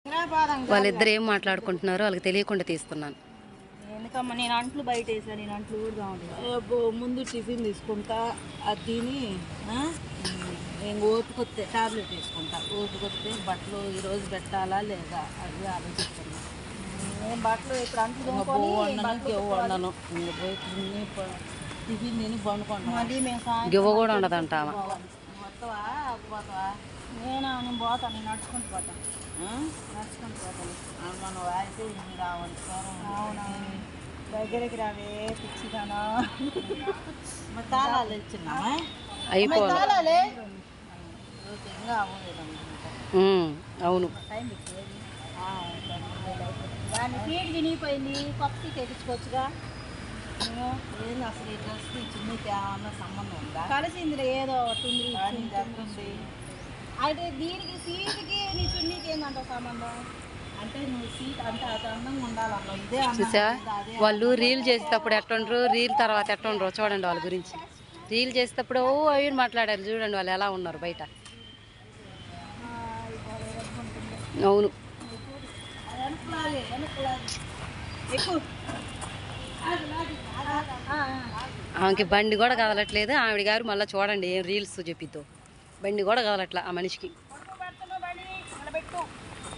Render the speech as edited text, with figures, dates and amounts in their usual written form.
వాళ్ళిద్దరు ఏం మాట్లాడుకుంటున్నారో వాళ్ళకి తెలియకుండా తీస్తున్నాను. ఎందుకమ్మా నేను అంట్లు బయట వేసా, నేను అంట్లు కూడా ముందు టిఫిన్ తీసుకుంటా, అది తిని నేను ఓపికొస్తే టాబ్లెట్ వేసుకుంటా. ఓపికొస్తే బట్టలు ఈరోజు పెట్టాలా లేదా అది ఆలోచిస్తున్నా. నేను బట్టలు ఇప్పుడు అంట్లు వండను, ఇంక పోయి టిఫిన్ తిని పండుకుంటాను. అది మేము గివ్వ కూడా ఉండదంట. పోతావా పోతావా? నేను పోతాను, నేను నడుచుకుంటూ పోతాను. నడుచుకుంటూ పోతాను. మనం అయితే ఇన్ని రావాలి. అవునా, దగ్గరికి రావే పిచ్చిదానా. మరి తాళాలు ఇచ్చినామా? అయిపోవాలి. తాళాలే అవును. దాన్ని సీట్ వినిగిపోయింది, కొత్త సీట్ ఎక్కించుకోవచ్చుగా. ఏంది అసలు ఈ డ్రెస్ చిన్నకి ఏమన్నా సంబంధం ఉందా? కలిసింది ఏదో టుంది. అయితే దీనికి సీట్కి నీ చున్నీకి ఏందంట సంబంధం? అంటే నువ్వు సీట్ అంటే అది అందంగా ఉండాలన్నా ఇదే చూసా, వాళ్ళు రీల్ చేసేటప్పుడు ఎట్టుండ్రు, రీల్ తర్వాత ఎట్టుండ్రు చూడండి. వాళ్ళ గురించి రీల్ చేసేటప్పుడు అవి మాట్లాడారు చూడండి, వాళ్ళు ఎలా ఉన్నారు బయట. అవును. ఆమెకి బండి కూడా కదలట్లేదు. ఆవిడ గారు మళ్ళీ చూడండి ఏం రీల్స్ చెప్పిద్దో. బండి కూడా కదలట్లా ఆ మనిషికి.